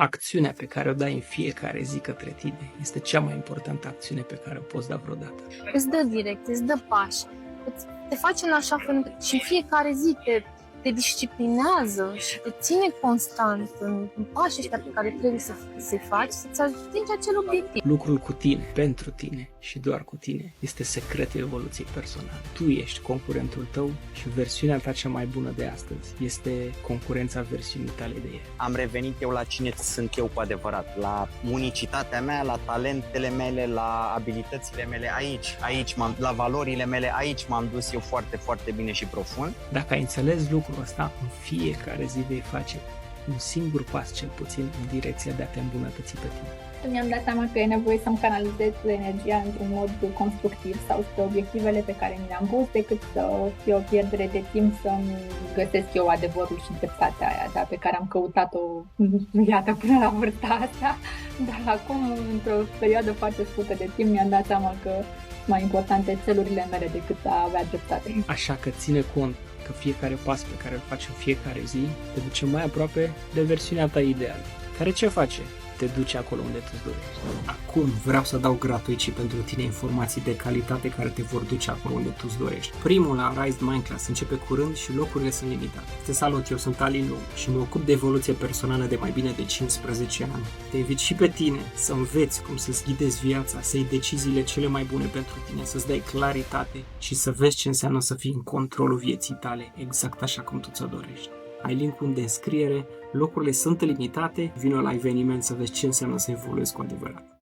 Acțiunea pe care o dai în fiecare zi către tine este cea mai importantă acțiune pe care o poți da vreodată. Îți dă direcție, îți dă pași, te face în așa fel și în fiecare zi te disciplinează și te ține constant în pașii ăștia pe care trebuie să-i faci, să-ți atingi acel obiectiv. Lucrul cu tine, pentru tine și doar cu tine este secretul evoluției personale. Tu ești concurentul tău și versiunea ta cea mai bună de astăzi este concurența versiunii tale de ieri. Am revenit eu la cine sunt eu cu adevărat, la unicitatea mea, la talentele mele, la abilitățile mele, aici la valorile mele, aici m-am dus eu foarte, foarte bine și profund. Dacă ai înțeles lucrul ăsta, în fiecare zi vei face un singur pas, cel puțin, în direcția de a te îmbunătăți pe tine. Mi-am dat seama că e nevoie să-mi canalizez energia într-un mod constructiv sau spre obiectivele pe care mi le-am pus, decât să fie o pierdere de timp să-mi găsesc eu adevărul și dreptatea aia, pe care am căutat-o, iată, până la vârsta asta. Dar acum, într-o perioadă foarte scurtă de timp, mi-am dat seama că mai importante țelurile mele decât a avea dreptate. Așa că ține cont că fiecare pas pe care îl faci în fiecare zi te duce mai aproape de versiunea ta ideală. Care ce face? Te duce acolo unde tu-ți dorești. Acum vreau să dau gratuit și pentru tine informații de calitate care te vor duce acolo unde tu-ți dorești. Primul la Rise Mind Class începe curând și locurile sunt limitate. Te salut, eu sunt Alin Lu și mă ocup de evoluție personală de mai bine de 15 ani. Te invit și pe tine să înveți cum să-ți ghidezi viața, să iei deciziile cele mai bune pentru tine, să-ți dai claritate și să vezi ce înseamnă să fii în controlul vieții tale, exact așa cum tu ți-o dorești. Ai link-ul de înscriere, locurile sunt limitate, vino la eveniment să vezi ce înseamnă să evoluezi cu adevărat.